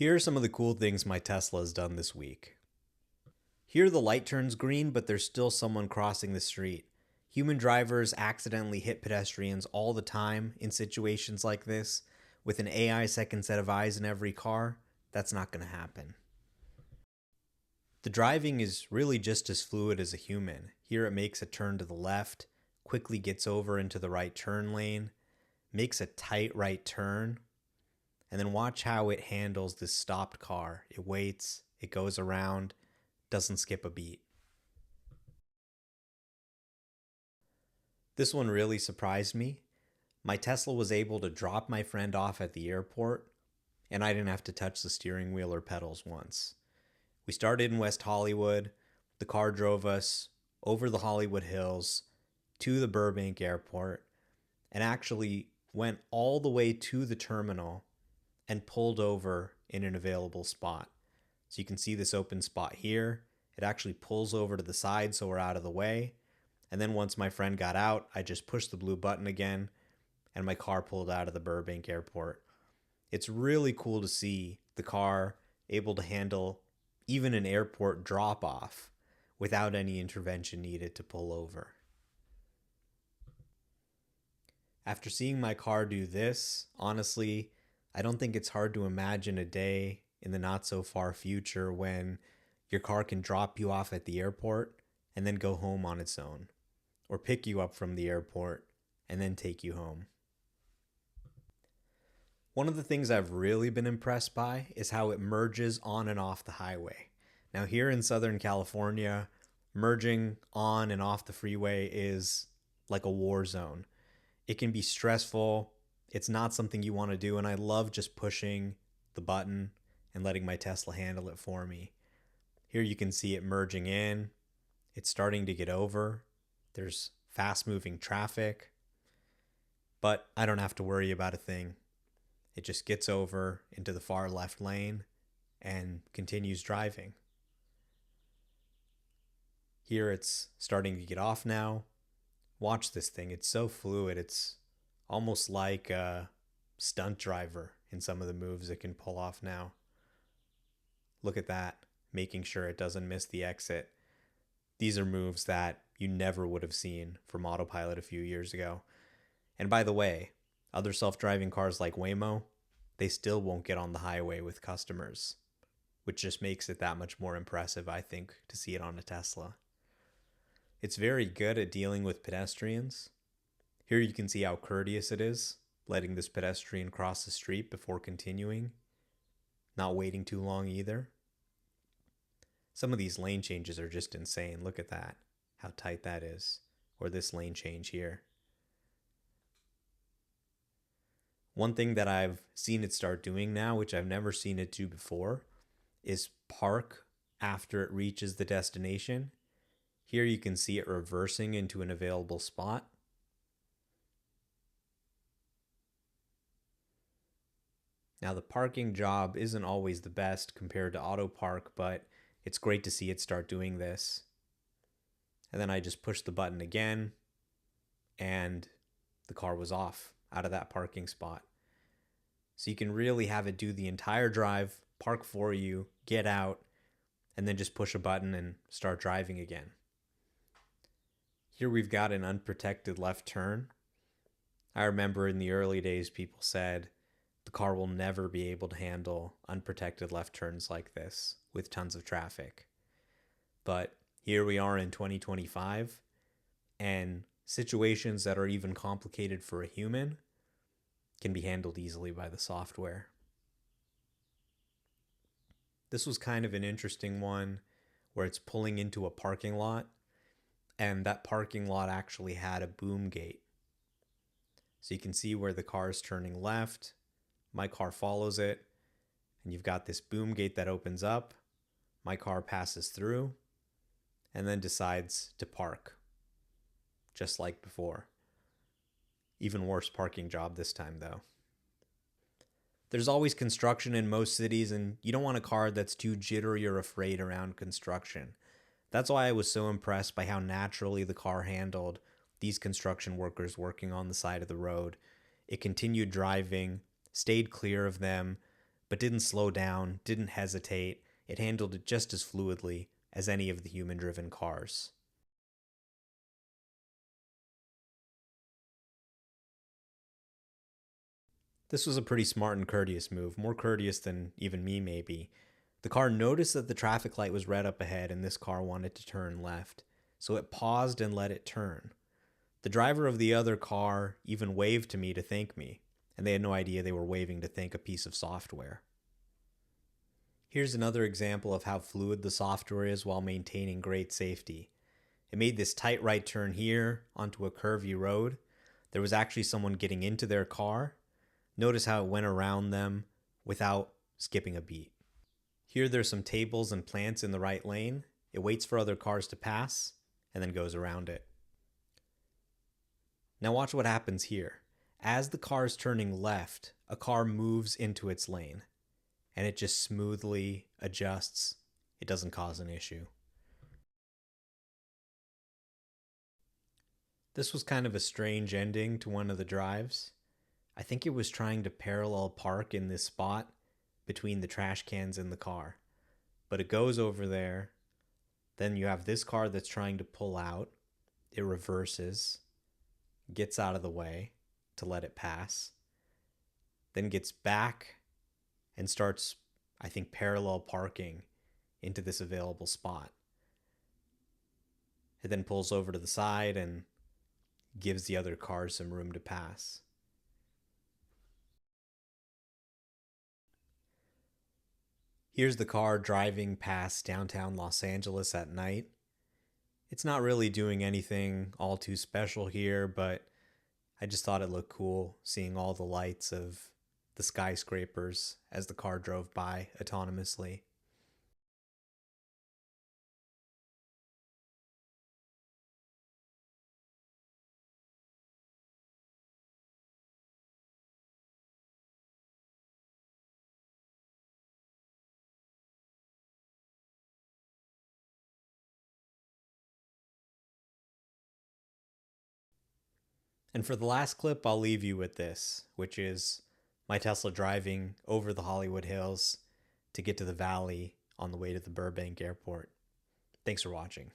Here are some of the cool things my Tesla has done this week. Here the light turns green, but there's still someone crossing the street. Human drivers accidentally hit pedestrians all the time in situations like this. With an AI second set of eyes in every car, that's not going to happen. The driving is really just as fluid as a human. Here it makes a turn to the left, quickly gets over into the right turn lane, makes a tight right turn, and then watch how it handles this stopped car. It waits, it goes around, doesn't skip a beat. This one really surprised me. My Tesla was able to drop my friend off at the airport, and I didn't have to touch the steering wheel or pedals once. We started in West Hollywood. The car drove us over the Hollywood Hills to the Burbank airport and actually went all the way to the terminal and pulled over in an available spot. So you can see this open spot here. It actually pulls over to the side so we're out of the way. And then once my friend got out, I just pushed the blue button again and my car pulled out of the Burbank airport. It's really cool to see the car able to handle even an airport drop off without any intervention needed to pull over. After seeing my car do this, honestly, I don't think it's hard to imagine a day in the not so far future when your car can drop you off at the airport and then go home on its own, or pick you up from the airport and then take you home. One of the things I've really been impressed by is how it merges on and off the highway. Now here in Southern California, merging on and off the freeway is like a war zone. It can be stressful. It's not something you want to do, and I love just pushing the button and letting my Tesla handle it for me. Here you can see it merging in. It's starting to get over. There's fast-moving traffic, but I don't have to worry about a thing. It just gets over into the far left lane and continues driving. Here it's starting to get off now. Watch this thing. It's so fluid. It's almost like a stunt driver in some of the moves it can pull off now. Look at that, making sure it doesn't miss the exit. These are moves that you never would have seen from Autopilot a few years ago. And by the way, other self-driving cars like Waymo, they still won't get on the highway with customers, which just makes it that much more impressive, I think, to see it on a Tesla. It's very good at dealing with pedestrians. Here you can see how courteous it is, letting this pedestrian cross the street before continuing, not waiting too long either. Some of these lane changes are just insane. Look at that, how tight that is, or this lane change here. One thing that I've seen it start doing now, which I've never seen it do before, is park after it reaches the destination. Here you can see it reversing into an available spot. Now the parking job isn't always the best compared to auto park, but it's great to see it start doing this. And then I just pushed the button again and the car was off out of that parking spot. So you can really have it do the entire drive, park for you, get out, and then just push a button and start driving again. Here we've got an unprotected left turn. I remember in the early days people said the car will never be able to handle unprotected left turns like this with tons of traffic. But here we are in 2025, and situations that are even complicated for a human can be handled easily by the software. This was kind of an interesting one where it's pulling into a parking lot, and that parking lot actually had a boom gate. So you can see where the car is turning left, my car follows it, and you've got this boom gate that opens up, my car passes through, and then decides to park, just like before. Even worse parking job this time though. There's always construction in most cities, and you don't want a car that's too jittery or afraid around construction. That's why I was so impressed by how naturally the car handled these construction workers working on the side of the road. It continued driving, stayed clear of them, but didn't slow down, didn't hesitate. It handled it just as fluidly as any of the human-driven cars. This was a pretty smart and courteous move, more courteous than even me maybe. The car noticed that the traffic light was red up ahead and this car wanted to turn left, so it paused and let it turn. The driver of the other car even waved to me to thank me, and they had no idea they were waving to thank a piece of software. Here's another example of how fluid the software is while maintaining great safety. It made this tight right turn here onto a curvy road. There was actually someone getting into their car. Notice how it went around them without skipping a beat. Here there's some tables and plants in the right lane. It waits for other cars to pass and then goes around it. Now watch what happens here. As the car is turning left, a car moves into its lane and it just smoothly adjusts. It doesn't cause an issue. This was kind of a strange ending to one of the drives. I think it was trying to parallel park in this spot between the trash cans in the car. But it goes over there. Then you have this car that's trying to pull out. It reverses, gets out of the way to let it pass, then gets back and starts, I think, parallel parking into this available spot. It then pulls over to the side and gives the other cars some room to pass. Here's the car driving past downtown Los Angeles at night. It's not really doing anything all too special here, but I just thought it looked cool seeing all the lights of the skyscrapers as the car drove by autonomously. And for the last clip, I'll leave you with this, which is my Tesla driving over the Hollywood Hills to get to the valley on the way to the Burbank airport. Thanks for watching.